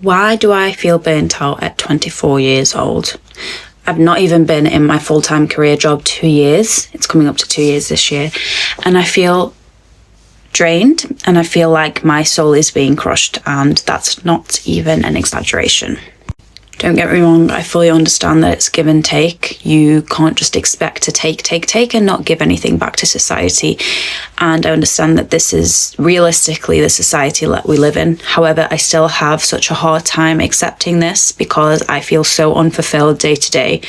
Why do I feel burnt out at 24 years old? I've not even been in my full-time career job 2 years. It's coming up to 2 years this year. And I feel drained, and I feel like my soul is being crushed, and that's not even an exaggeration. Don't get me wrong, I fully understand that it's give and take. You can't just expect to take and not give anything back to society. And I understand that this is realistically the society that we live in. However, I still have such a hard time accepting this because I feel so unfulfilled day to day.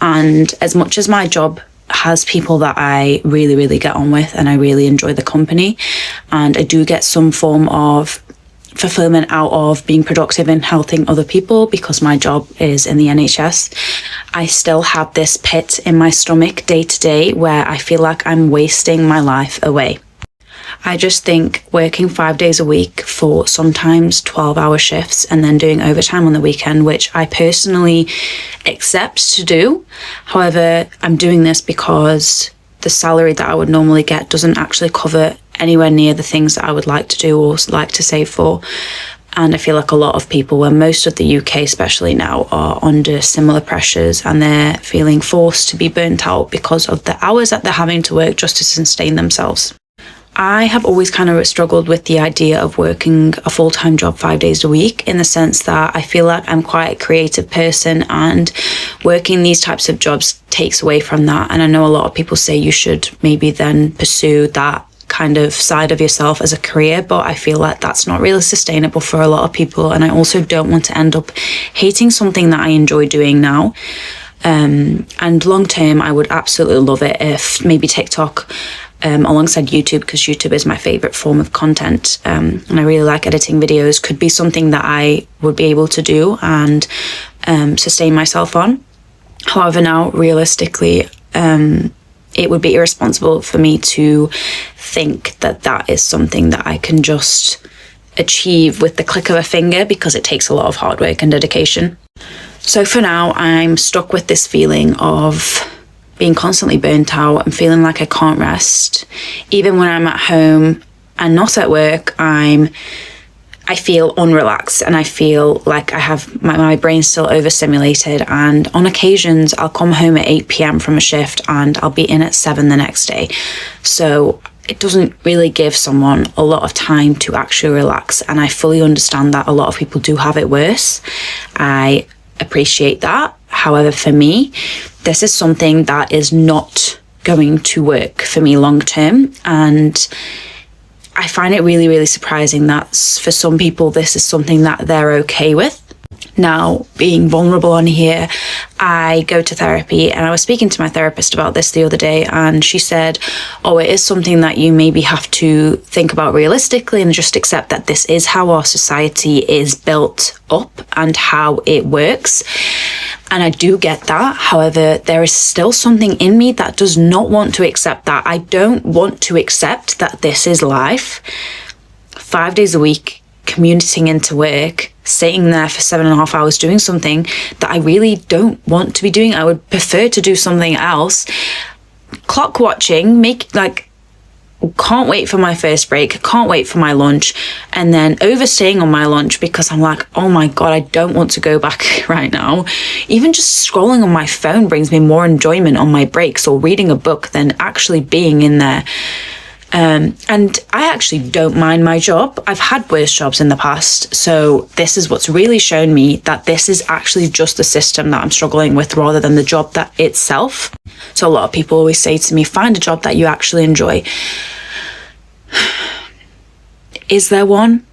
And as much as my job has people that I really, really get on with and I really enjoy the company, and I do get some form of fulfillment out of being productive and helping other people because my job is in the NHS, I still have this pit in my stomach day to day where I feel like I'm wasting my life away. I just think working 5 days a week for sometimes 12-hour shifts and then doing overtime on the weekend, which I personally accept to do. However, I'm doing this because the salary that I would normally get doesn't actually cover anywhere near the things that I would like to do or like to save for. And I feel like a lot of people, well, most of the UK especially now, are under similar pressures, and they're feeling forced to be burnt out because of the hours that they're having to work just to sustain themselves. I have always kind of struggled with the idea of working a full-time job 5 days a week, in the sense that I feel like I'm quite a creative person, and working these types of jobs takes away from that. And I know a lot of people say you should maybe then pursue that kind of side of yourself as a career, but I feel like that's not really sustainable for a lot of people. And I also don't want to end up hating something that I enjoy doing now. And long term, I would absolutely love it if maybe TikTok alongside YouTube, because YouTube is my favorite form of content, and I really like editing videos, could be something that I would be able to do and sustain myself on. However, now realistically, it would be irresponsible for me to think that that is something that I can just achieve with the click of a finger, because it takes a lot of hard work and dedication. So for now, I'm stuck with this feeling of being constantly burnt out and feeling like I can't rest. Even when I'm at home and not at work, I feel unrelaxed, and I feel like I have my brain's still overstimulated. And on occasions, I'll come home at 8 p.m. from a shift and I'll be in at 7 the next day. So it doesn't really give someone a lot of time to actually relax. And I fully understand that a lot of people do have it worse. I appreciate that. However, for me, this is something that is not going to work for me long term. And I find it really, really surprising that for some people, this is something that they're okay with. Now, being vulnerable on here, I go to therapy, and I was speaking to my therapist about this the other day, and she said, oh, it is something that you maybe have to think about realistically and just accept that this is how our society is built up and how it works. And I do get that. However, there is still something in me that does not want to accept that. I don't want to accept that this is life. 5 days a week, commuting into work, sitting there for 7.5 hours doing something that I really don't want to be doing. I would prefer to do something else. Clock watching, can't wait for my first break, can't wait for my lunch, and then overstaying on my lunch because I'm like, oh my God, I don't want to go back right now. Even just scrolling on my phone brings me more enjoyment on my breaks, or reading a book, than actually being in there. And I actually don't mind my job. I've had worse jobs in the past. So this is what's really shown me that this is actually just the system that I'm struggling with rather than the job that itself. So a lot of people always say to me, find a job that you actually enjoy. Is there one?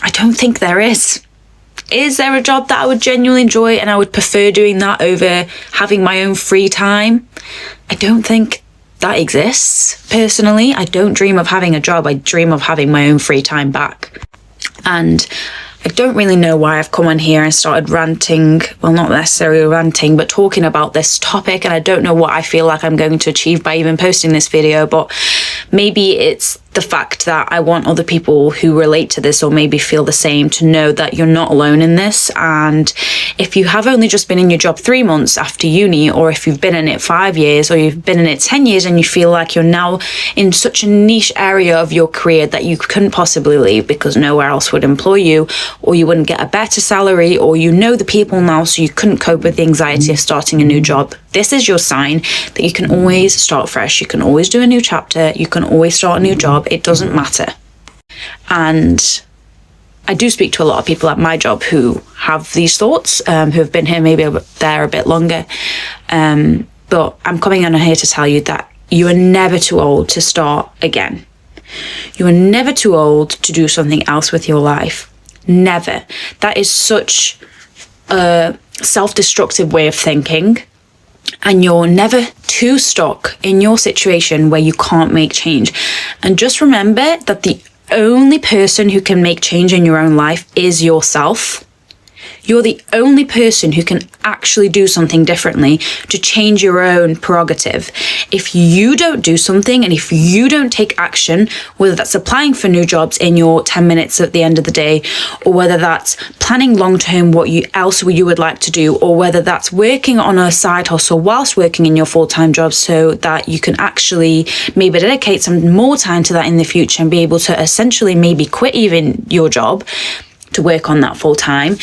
I don't think there is. Is there a job that I would genuinely enjoy and I would prefer doing that over having my own free time? I don't think that exists. Personally, I don't dream of having a job. I dream of having my own free time back. And I don't really know why I've come on here and started ranting. Well, not necessarily ranting, but talking about this topic. And I don't know what I feel like I'm going to achieve by even posting this video, but maybe it's the fact that I want other people who relate to this or maybe feel the same to know that you're not alone in this. And if you have only just been in your job 3 months after uni, or if you've been in it 5 years, or you've been in it 10 years and you feel like you're now in such a niche area of your career that you couldn't possibly leave because nowhere else would employ you, or you wouldn't get a better salary, or you know the people now so you couldn't cope with the anxiety of starting a new job, this is your sign that you can always start fresh. You can always do a new chapter. You can always start a new job. It doesn't matter. And I do speak to a lot of people at my job who have these thoughts, who have been here maybe there a bit longer. But I'm coming on here to tell you that you are never too old to start again. You are never too old to do something else with your life. Never. That is such a self-destructive way of thinking. And you're never too stuck in your situation where you can't make change. And just remember that the only person who can make change in your own life is yourself. You're the only person who can actually do something differently to change your own prerogative. If you don't do something, and if you don't take action, whether that's applying for new jobs in your 10 minutes at the end of the day, or whether that's planning long-term what you would like to do, or whether that's working on a side hustle whilst working in your full-time job so that you can actually maybe dedicate some more time to that in the future and be able to essentially maybe quit even your job to work on that full-time.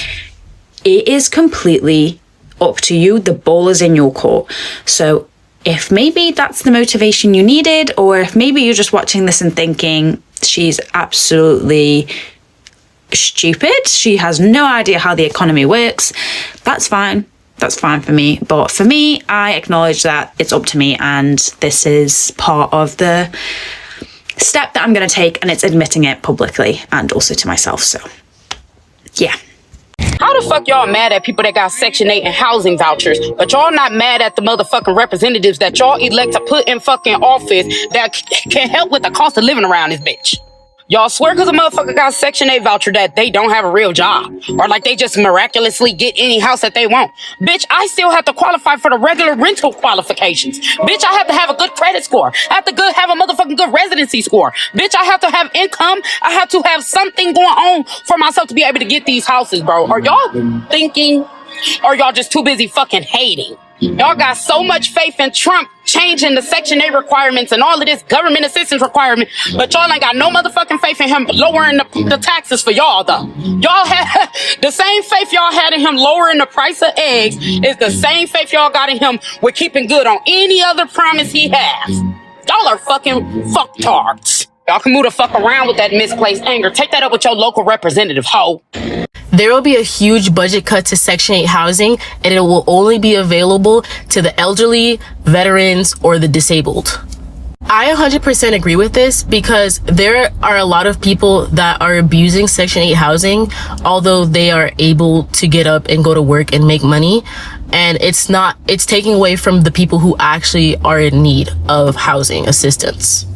It is completely up to you. The ball is in your court. So if maybe that's the motivation you needed, or if maybe you're just watching this and thinking, she's absolutely stupid, she has no idea how the economy works, that's fine. That's fine for me. But for me, I acknowledge that it's up to me, and this is part of the step that I'm going to take, and it's admitting it publicly and also to myself. So, yeah. How the fuck y'all mad at people that got Section 8 and housing vouchers, but y'all not mad at the motherfucking representatives that y'all elect to put in fucking office that can help with the cost of living around this bitch? Y'all swear because a motherfucker got Section 8 voucher that they don't have a real job, or like they just miraculously get any house that they want. Bitch, I still have to qualify for the regular rental qualifications. Bitch, I have to have a good credit score. I have to have a motherfucking good residency score. Bitch, I have to have income. I have to have something going on for myself to be able to get these houses, bro. Are y'all thinking, or y'all just too busy fucking hating? Y'all got so much faith in Trump changing the Section 8 requirements and all of this government assistance requirement, but y'all ain't got no motherfucking faith in him lowering the taxes for y'all, though. Y'all had the same faith y'all had in him lowering the price of eggs is the same faith y'all got in him with keeping good on any other promise he has. Y'all are fucking fucktards. Y'all can move the fuck around with that misplaced anger. Take that up with your local representative, ho. There will be a huge budget cut to Section 8 housing, and it will only be available to the elderly, veterans, or the disabled. I 100% agree with this because there are a lot of people that are abusing Section 8 housing, although they are able to get up and go to work and make money. And it's taking away from the people who actually are in need of housing assistance.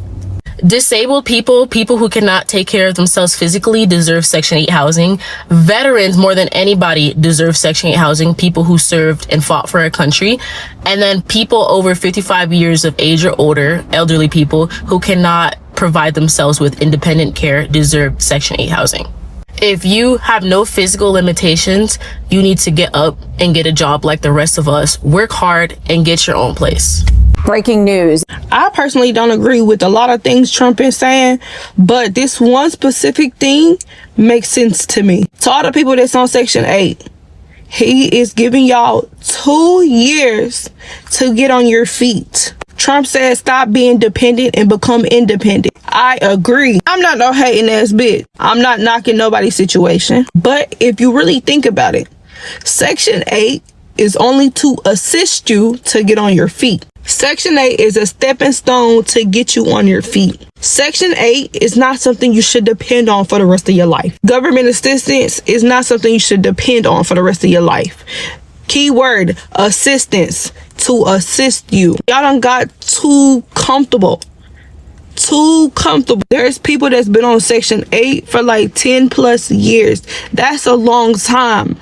Disabled people who cannot take care of themselves physically deserve Section 8 housing. Veterans, more than anybody, deserve Section 8 housing. People who served and fought for our country. And then people over 55 years of age or older, elderly people who cannot provide themselves with independent care deserve Section 8 housing. If you have no physical limitations, you need to get up and get a job like the rest of us. Work hard and get your own place. Breaking news. I personally don't agree with a lot of things Trump is saying, but this one specific thing makes sense to me. To all the people that's on Section 8, he is giving y'all 2 years to get on your feet. Trump said stop being dependent and become independent. I agree. I'm not no hating ass bitch. I'm not knocking nobody's situation. But if you really think about it, Section 8 is only to assist you to get on your feet. Section 8 is a stepping stone to get you on your feet. Section 8 is not something you should depend on for the rest of your life. Government assistance is not something you should depend on for the rest of your life. Keyword, assistance, to assist you. Y'all done got too comfortable. There's people that's been on Section 8 for like 10 plus years. That's a long time.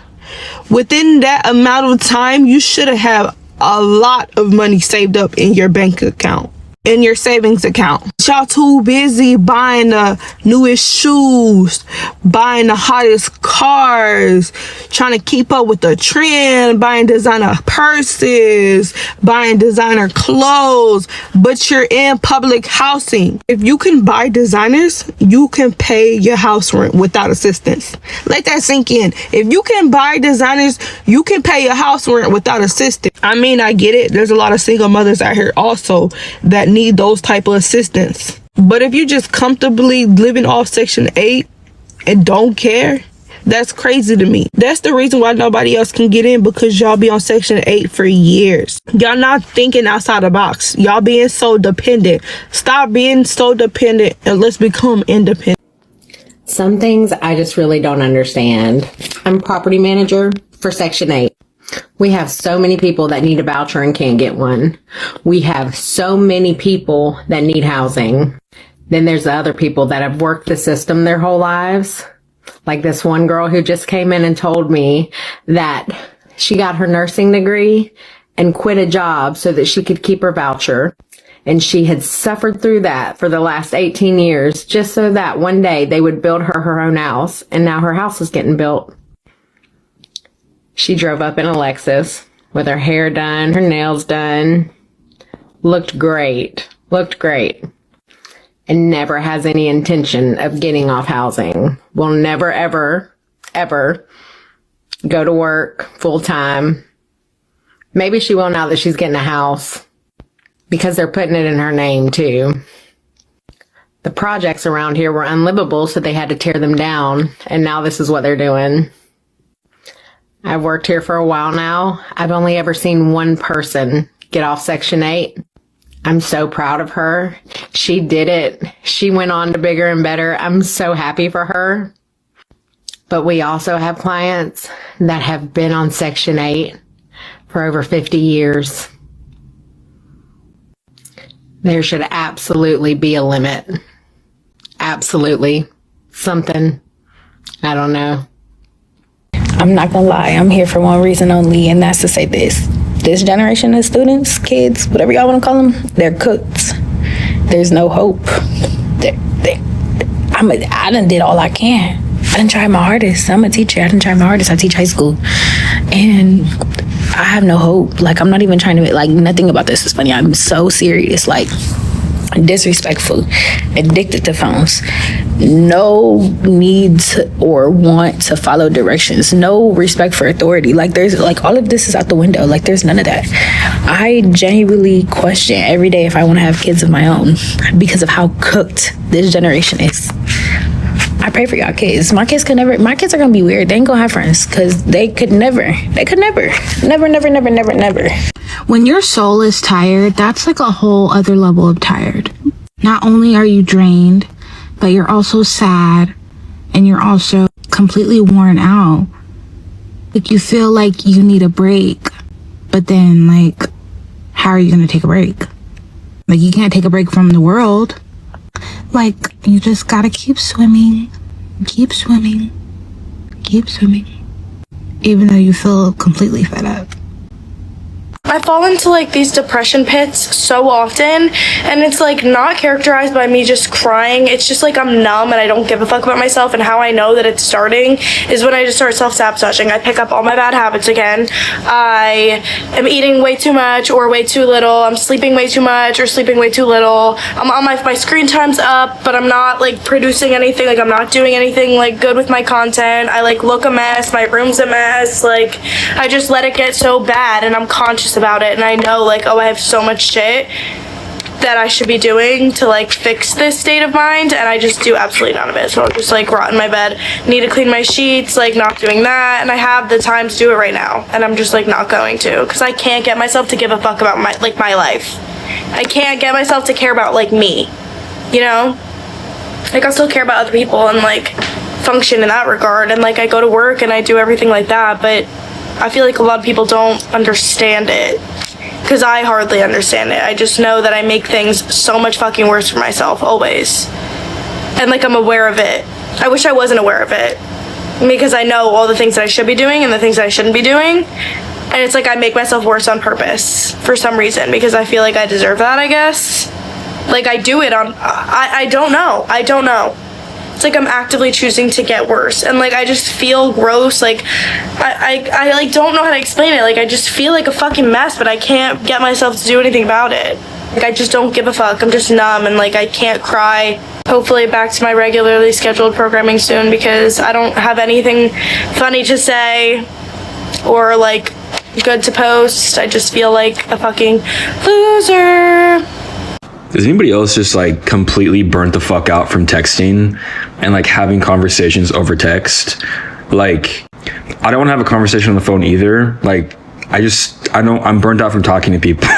Within that amount of time, you should have a lot of money saved up in your bank account, in your savings account. y'all too busy buying the newest shoes, buying the hottest cars, trying to keep up with the trend, buying designer purses, buying designer clothes, but you're in public housing. If you can buy designers, you can pay your house rent without assistance. Let that sink in. If you can buy designers, you can pay your house rent without assistance. I mean, I get it. There's a lot of single mothers out here also that need those type of assistance. But if you just comfortably living off Section 8 and don't care, that's crazy to me. That's the reason why nobody else can get in, because y'all be on Section 8 for years. Y'all not thinking outside the box. Y'all being so dependent. Stop being so dependent and let's become independent. Some things I just really don't understand. I'm property manager for Section 8. We have so many people that need a voucher and can't get one. We have so many people that need housing. Then there's the other people that have worked the system their whole lives. Like this one girl who just came in and told me that she got her nursing degree and quit a job so that she could keep her voucher. And she had suffered through that for the last 18 years just so that one day they would build her own house. And now her house is getting built. She drove up in a Lexus with her hair done, her nails done. Looked great. And never has any intention of getting off housing. Will never, ever, ever go to work full time. Maybe she will now that she's getting a house, because they're putting it in her name too. The projects around here were unlivable, so they had to tear them down. And now this is what they're doing. I've worked here for a while now. I've only ever seen one person get off Section 8. I'm so proud of her. She did it. She went on to bigger and better. I'm so happy for her. But we also have clients that have been on Section 8 for over 50 years. There should absolutely be a limit. Absolutely. Something. I don't know. I'm not gonna lie, I'm here for one reason only, and that's to say this generation of students, kids, whatever y'all want to call them, they're cooked. There's no hope. I done did all I can. I done tried my hardest. I'm a teacher. I done tried my hardest. I teach high school, and I have no hope. Like, I'm not even trying to, like, nothing about this is funny. I'm so serious. Like, disrespectful, addicted to phones, no need to or want to follow directions, no respect for authority. Like, there's, like, all of this is out the window. Like, there's none of that. I genuinely question every day if I want to have kids of my own because of how cooked this generation is. I pray for y'all kids. My kids are gonna be weird. They ain't gonna have friends because they could never. When your soul is tired, that's like a whole other level of tired. Not only are you drained, but you're also sad and you're also completely worn out. Like, you feel like you need a break, but then, like, how are you gonna take a break? Like, you can't take a break from the world. Like, you just gotta keep swimming, even though you feel completely fed up. I fall into like these depression pits so often, and it's like not characterized by me just crying. It's just like I'm numb and I don't give a fuck about myself. And how I know that it's starting is when I just start self-sabotaging. I pick up all my bad habits again. I am eating way too much or way too little. I'm sleeping way too much or sleeping way too little. I'm on my screen time's up, but I'm not like producing anything. Like, I'm not doing anything like good with my content. I like look a mess. My room's a mess. Like, I just let it get so bad, and I'm conscious about it, and I know, like, oh, I have so much shit that I should be doing to like fix this state of mind, and I just do absolutely none of it. So I'll just like rot in my bed, need to clean my sheets, like not doing that, and I have the time to do it right now, and I'm just like not going to, because I can't get myself to give a fuck about my life. I can't get myself to care about like me, you know? Like, I'll still care about other people and like function in that regard, and like I go to work and I do everything like that, but I feel like a lot of people don't understand it, because I hardly understand it. I just know that I make things so much fucking worse for myself, always. And like, I'm aware of it. I wish I wasn't aware of it, because I know all the things that I should be doing and the things that I shouldn't be doing. And it's like I make myself worse on purpose for some reason, because I feel like I deserve that, I guess. Like, I do it on, I don't know. It's like I'm actively choosing to get worse, and like I just feel gross. Like I like don't know how to explain it. Like I just feel like a fucking mess, but I can't get myself to do anything about it. Like I just don't give a fuck. I'm just numb, and like I can't cry. Hopefully back to my regularly scheduled programming soon, because I don't have anything funny to say or like good to post. I just feel like a fucking loser. Does anybody else just like completely burnt the fuck out from texting and like having conversations over text? Like, I don't want to have a conversation on the phone either. Like, I'm burnt out from talking to people.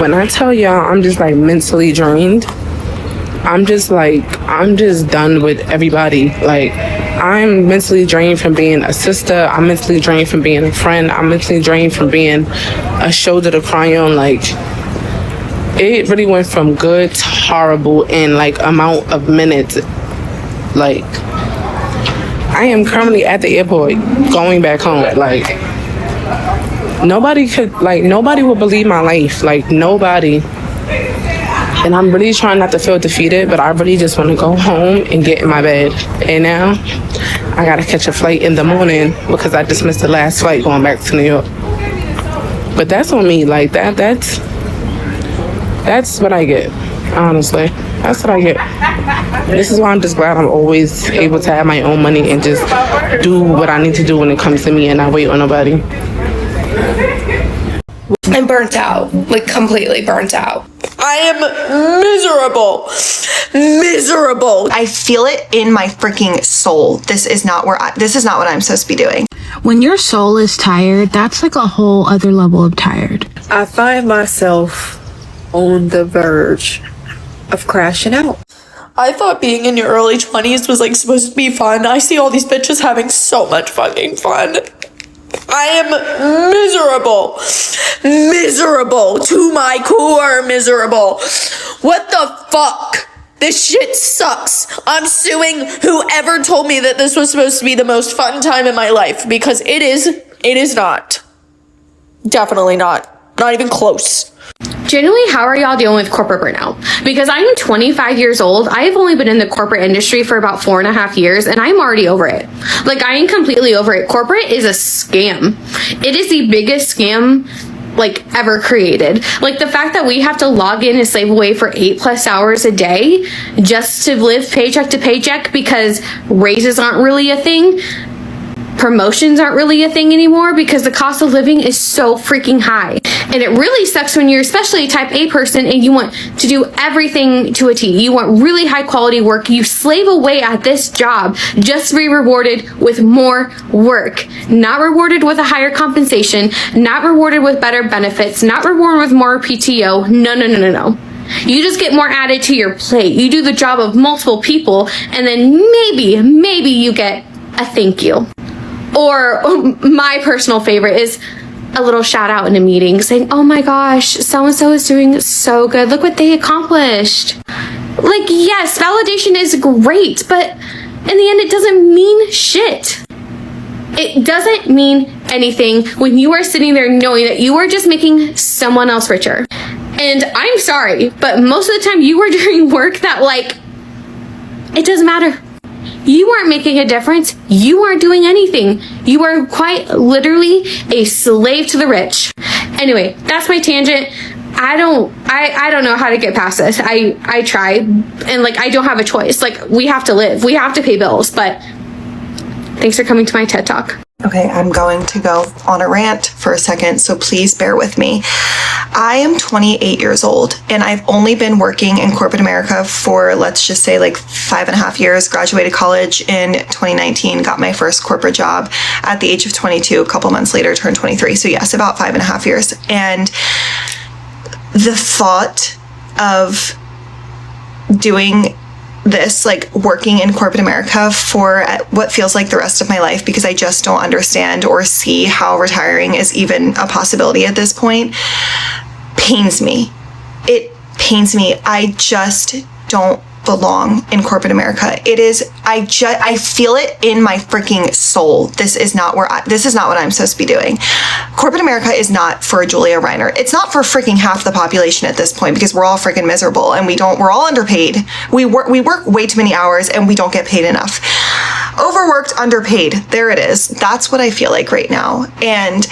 When I tell y'all I'm just like mentally drained, I'm just done with everybody. Like, I'm mentally drained from being a sister. I'm mentally drained from being a friend. I'm mentally drained from being a shoulder to cry on. Like, it really went from good to horrible in like amount of minutes. Like, I am currently at the airport going back home. Like, nobody would believe my life. Like, nobody. And I'm really trying not to feel defeated, but I really just want to go home and get in my bed. And now I gotta catch a flight in the morning because I just missed the last flight going back to New York. But that's on me. Like, that's what I get, honestly. That's what I get. This is why I'm just glad I'm always able to have my own money and just do what I need to do when it comes to me and not wait on nobody. I'm burnt out, like completely burnt out. I am miserable. I feel it in my freaking soul. This is not what I'm supposed to be doing. When your soul is tired, that's like a whole other level of tired. I find myself on the verge of crashing out. I thought being in your early 20s was like supposed to be fun. I see all these bitches having so much fucking fun. I am miserable to my core, miserable. What the fuck? This shit sucks. I'm suing whoever told me that this was supposed to be the most fun time in my life, because it is not. Definitely not. Not even close. Generally, how are y'all dealing with corporate burnout? Because I'm 25 years old. I have only been in the corporate industry for about 4.5 years, and I'm already over it. Like, I am completely over it. Corporate is a scam. It is the biggest scam like ever created. Like, the fact that we have to log in and slave away for 8+ hours a day just to live paycheck to paycheck because raises aren't really a thing. Promotions aren't really a thing anymore because the cost of living is so freaking high. And it really sucks when you're especially a type A person and you want to do everything to a T. You want really high quality work. You slave away at this job just to be rewarded with more work. Not rewarded with a higher compensation, not rewarded with better benefits, not rewarded with more PTO. No. You just get more added to your plate. You do the job of multiple people, and then maybe you get a thank you. Or my personal favorite is a little shout out in a meeting saying, oh my gosh, so-and-so is doing so good. Look what they accomplished. Like, yes, validation is great, but in the end, it doesn't mean shit. It doesn't mean anything when you are sitting there knowing that you are just making someone else richer. And I'm sorry, but most of the time you are doing work that, like, it doesn't matter. You aren't making a difference. You aren't doing anything. You are quite literally a slave to the rich. Anyway, that's my tangent. I don't know how to get past this. I tried, and like, I don't have a choice. Like, we have to live. We have to pay bills, but thanks for coming to my TED Talk. Okay, I'm going to go on a rant for a second, so please bear with me. I am 28 years old, and I've only been working in corporate America for, let's just say, like 5.5 years. Graduated college in 2019, got my first corporate job at the age of 22. A couple months later, turned 23. So yes, about 5.5 years. And the thought of doing this, like working in corporate America for what feels like the rest of my life, because I just don't understand or see how retiring is even a possibility at this point, pains me. It pains me. I just don't belong in corporate America. It is, I feel it in my freaking soul. This is not what I'm supposed to be doing. Corporate America is not for Julia Reiner. It's not for freaking half the population at this point, because we're all freaking miserable and we're all underpaid. We work way too many hours and we don't get paid enough. Overworked, underpaid. There it is. That's what I feel like right now. And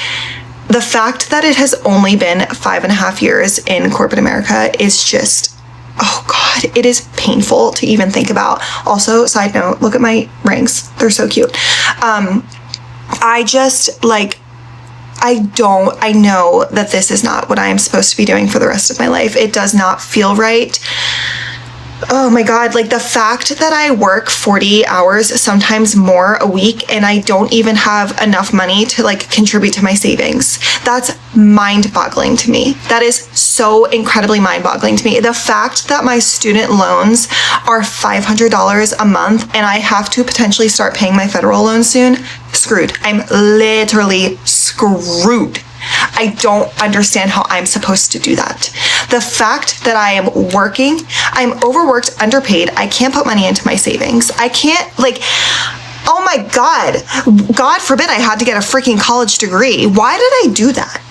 the fact that it has only been 5.5 years in corporate America is just, oh God, it is painful to even think about. Also, side note, look at my rings. They're so cute. I know that this is not what I am supposed to be doing for the rest of my life. It does not feel right. Oh my God, like the fact that I work 40 hours, sometimes more a week, and I don't even have enough money to like contribute to my savings. That's mind-boggling to me. That is so incredibly mind-boggling to me. The fact that my student loans are $500 a month and I have to potentially start paying my federal loan soon, screwed. I'm literally screwed. I don't understand how I'm supposed to do that. The fact that I am working, I'm overworked, underpaid, I can't put money into my savings. I can't, like, oh my God. God forbid I had to get a freaking college degree. Why did I do that?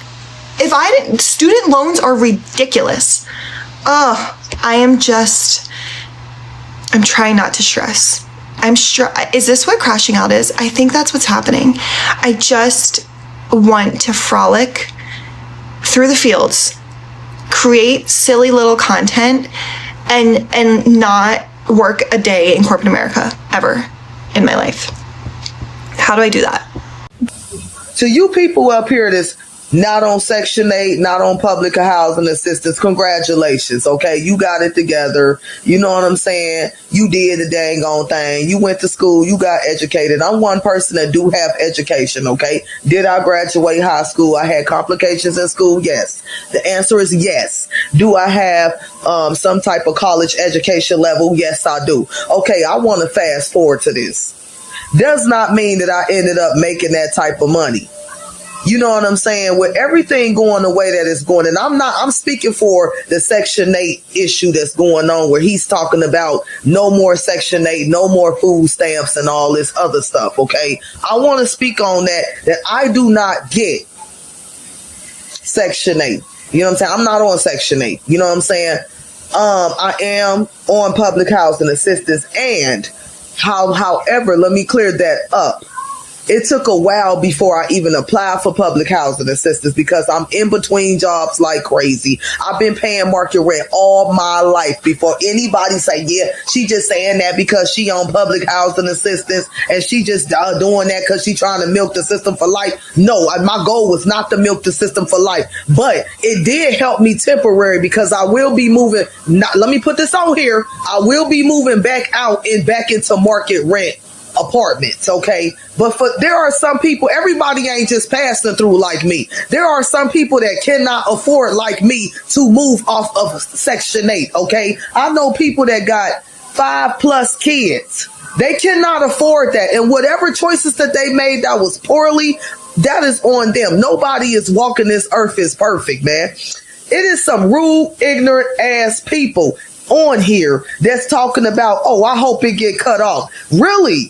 If I didn't, student loans are ridiculous. I'm trying not to stress. Is this what crashing out is? I think that's what's happening. I just want to frolic through the fields, create silly little content, and not work a day in corporate America ever in my life. How do I do that? To you people up here that's not on Section 8, not on public housing assistance, congratulations, okay? You got it together. You know what I'm saying? You did the dang on thing. You went to school. You got educated. I'm one person that do have education, okay? Did I graduate high school? I had complications in school? Yes. The answer is yes. Do I have some type of college education level? Yes, I do. Okay, I want to fast forward to this. Does not mean that I ended up making that type of money. You know what I'm saying? With everything going the way that it's going, and I'm speaking for the Section 8 issue that's going on, where he's talking about no more Section 8, no more food stamps and all this other stuff, okay? I want to speak on that I do not get Section 8. You know what I'm saying? I'm not on Section 8. You know what I'm saying? I am on public housing assistance, and however, let me clear that up. It took a while before I even applied for public housing assistance, because I'm in between jobs like crazy. I've been paying market rent all my life before anybody say, yeah, she just saying that because she on public housing assistance and she just doing that because she trying to milk the system for life. No, my goal was not to milk the system for life, but it did help me temporary, because I will be moving. Let me put this on here. I will be moving back out and back into market rent apartments, okay? But there are some people, everybody ain't just passing through like me. There are some people that cannot afford, like me, to move off of Section 8, okay? I know people that got 5+ kids. They cannot afford that. And whatever choices that they made that was poorly, that is on them. Nobody is walking this earth is perfect, man. It is some rude, ignorant ass people on here that's talking about, oh, I hope it get cut off. Really?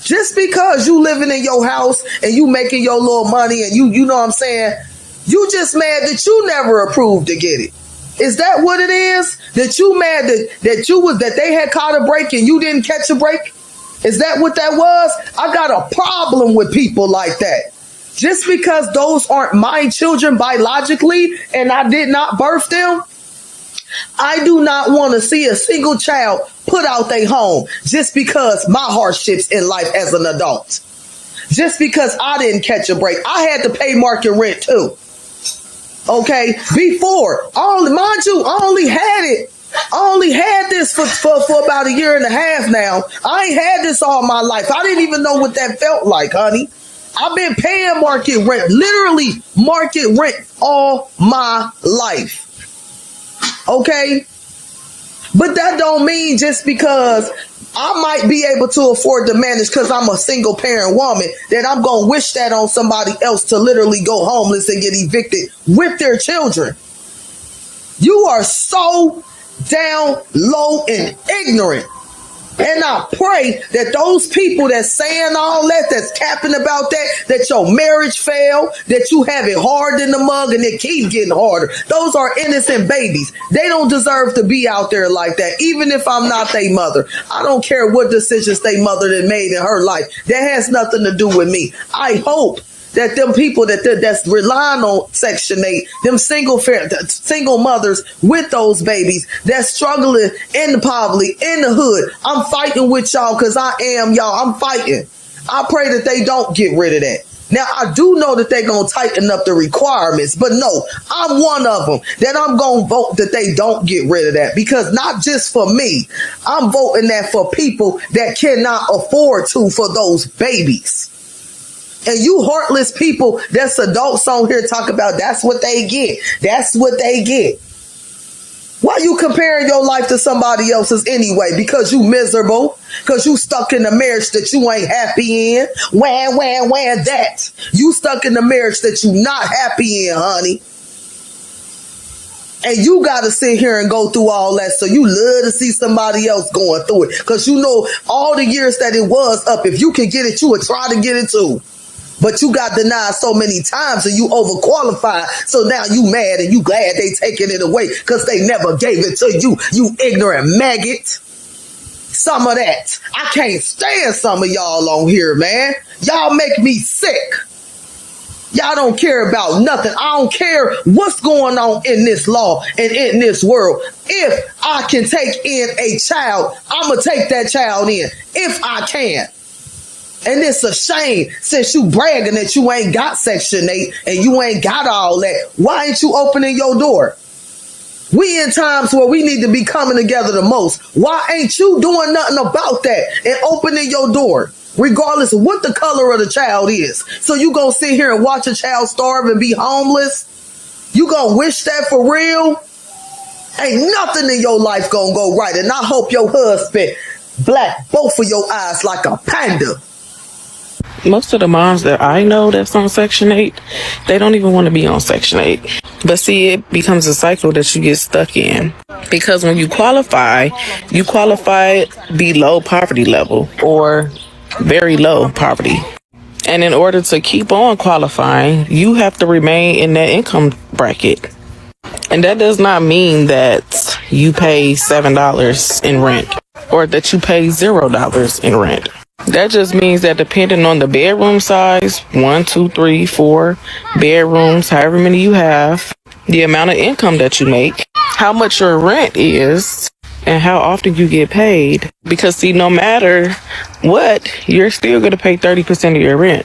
Just because you living in your house and you making your little money and you know what I'm saying, you just mad that you never approved to get it. Is that what it is? That you mad that they had caught a break and you didn't catch a break? Is that what that was? I got a problem with people like that. Just because those aren't my children biologically and I did not birth them, I do not want to see a single child put out their home just because my hardships in life as an adult. Just because I didn't catch a break. I had to pay market rent too. Okay? Before, mind you, I only had this for about 1.5 years now. I ain't had this all my life. I didn't even know what that felt like, honey. I've been paying market rent, literally market rent all my life. Okay? But that don't mean just because I might be able to afford to manage because I'm a single parent woman that I'm going to wish that on somebody else to literally go homeless and get evicted with their children. You are so down low and ignorant. And I pray that those people that's saying all that, that's capping about that your marriage failed, that you have it hard in the mug and it keep getting harder. Those are innocent babies. They don't deserve to be out there like that. Even if I'm not their mother, I don't care what decisions their mother that made in her life. That has nothing to do with me. I hope that them people that's relying on Section 8, them single mothers with those babies that's struggling in the poverty, in the hood. I'm fighting with y'all because I am y'all. I'm fighting. I pray that they don't get rid of that. Now, I do know that they're going to tighten up the requirements, but no, I'm one of them that I'm going to vote that they don't get rid of that, because not just for me, I'm voting that for people that cannot afford to for those babies. And you heartless people that's adults on here talk about that's what they get. That's what they get. Why you comparing your life to somebody else's anyway? Because you miserable? Because you stuck in a marriage that you ain't happy in? Wham, that. You stuck in a marriage that you not happy in, honey. And you got to sit here and go through all that. So you love to see somebody else going through it. Because you know all the years that it was up. If you can get it, you would try to get it too. But you got denied so many times and you overqualified. So now you mad and you glad they taking it away because they never gave it to you, you ignorant maggot. Some of that. I can't stand some of y'all on here, man. Y'all make me sick. Y'all don't care about nothing. I don't care what's going on in this law and in this world. If I can take in a child, I'm going to take that child in. If I can. And it's a shame, since you bragging that you ain't got Section 8 and you ain't got all that, why ain't you opening your door? We in times where we need to be coming together the most. Why ain't you doing nothing about that and opening your door, regardless of what the color of the child is? So you gonna sit here and watch a child starve and be homeless? You gonna wish that for real? Ain't nothing in your life gonna go right. And I hope your husband black both of your eyes like a panda. Most of the moms that I know that's on Section 8, they don't even want to be on Section 8. But see, it becomes a cycle that you get stuck in. Because when you qualify below poverty level or very low poverty. And in order to keep on qualifying, you have to remain in that income bracket. And that does not mean that you pay $7 in rent or that you pay $0 in rent. That just means that depending on the bedroom size, 1, 2, 3, 4 bedrooms, however many you have, the amount of income that you make, how much your rent is, and how often you get paid. Because see, no matter what, you're still going to pay 30% of your rent.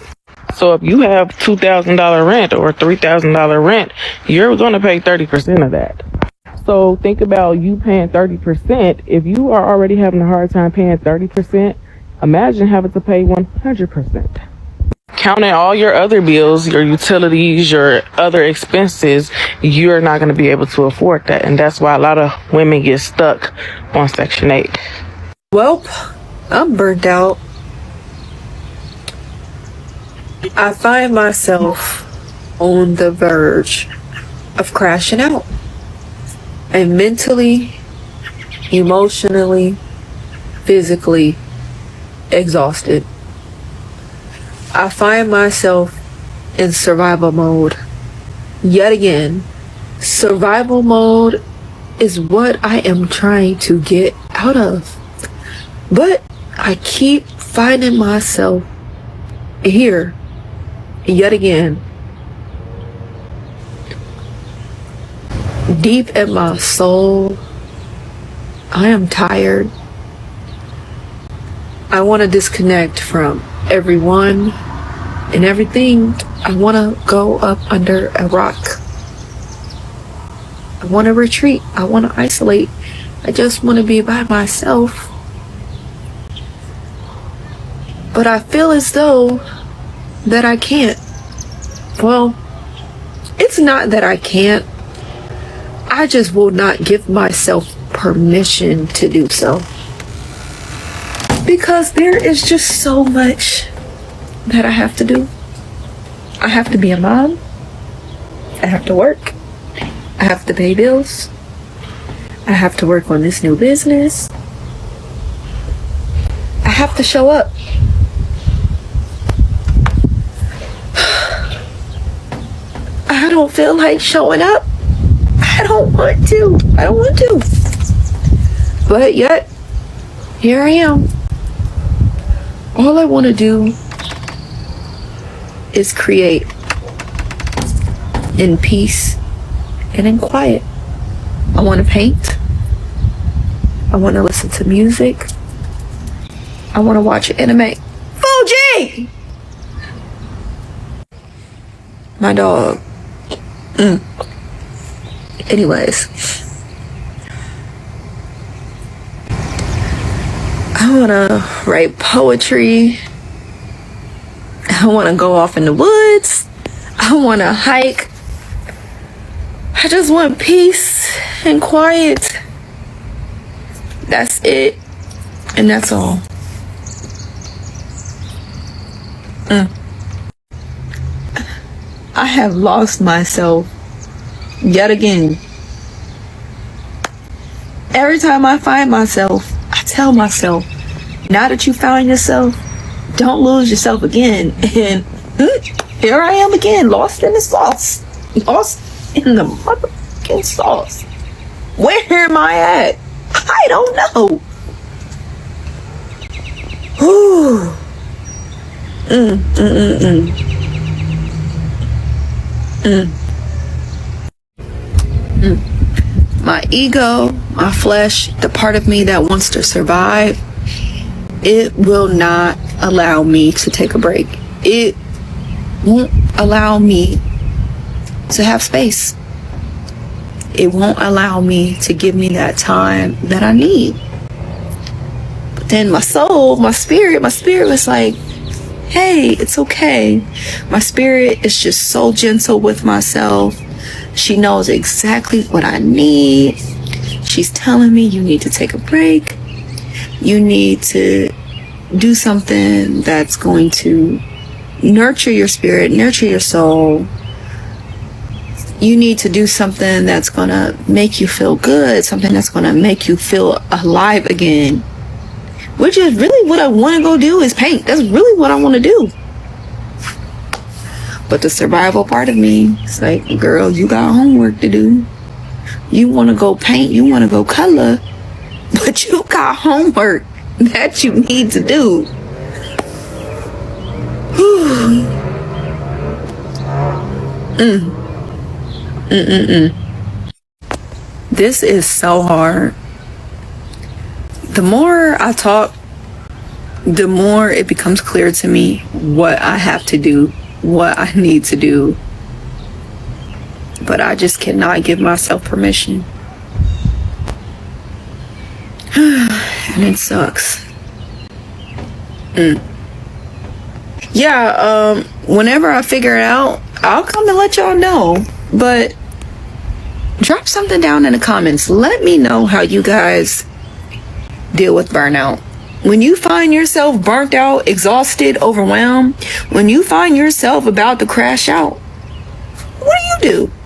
So if you have $2,000 rent or $3,000 rent, you're going to pay 30% of that. So think about you paying 30%. If you are already having a hard time paying 30%, imagine having to pay 100%. Counting all your other bills, your utilities, your other expenses, you're not going to be able to afford that. And that's why a lot of women get stuck on Section 8. Well, I'm burnt out. I find myself on the verge of crashing out. And mentally, emotionally, physically exhausted. I find myself in survival mode. Yet again, survival mode is what I am trying to get out of. But I keep finding myself here yet again. Deep in my soul, I am tired. I want to disconnect from everyone and everything. I want to go up under a rock. I want to retreat. I want to isolate. I just want to be by myself. But I feel as though that I can't. Well, it's not that I can't. I just will not give myself permission to do so. Because there is just so much that I have to do. I have to be a mom. I have to work. I have to pay bills. I have to work on this new business. I have to show up. I don't feel like showing up. I don't want to. But yet, here I am. All I want to do is create in peace and in quiet. I want to paint. I want to listen to music. I want to watch anime. Fuji! My dog. Anyways. I want to write poetry. I want to go off in the woods. I want to hike. I just want peace and quiet. That's it. And that's all. I have lost myself yet again. Every time I find myself, I tell myself, now that you found yourself, don't lose yourself again. And here I am again, lost in the sauce. Lost in the motherfucking sauce. Where am I at? I don't know. Whew. My ego, my flesh, the part of me that wants to survive, it will not allow me to take a break. It won't allow me to have space. It won't allow me to give me that time that I need. But then my soul, my spirit was like, hey, it's okay. My spirit is just so gentle with myself. She knows exactly what I need. She's telling me you need to take a break. You need to do something that's going to nurture your spirit, nurture your soul. You need to do something that's going to make you feel good, something that's going to make you feel alive again. Which is really what I want to go do, is paint. That's really what I want to do. But the survival part of me is like, girl, you got homework to do. You want to go paint, you want to go color, but you got homework that you need to do. This is so hard. The more I talk, the more it becomes clear to me what I have to do, what I need to do. But I just cannot give myself permission. And it sucks. Yeah, whenever I figure it out, I'll come and let y'all know. But drop something down in the comments. Let me know how you guys deal with burnout. When you find yourself burnt out, exhausted, overwhelmed, when you find yourself about to crash out, what do you do?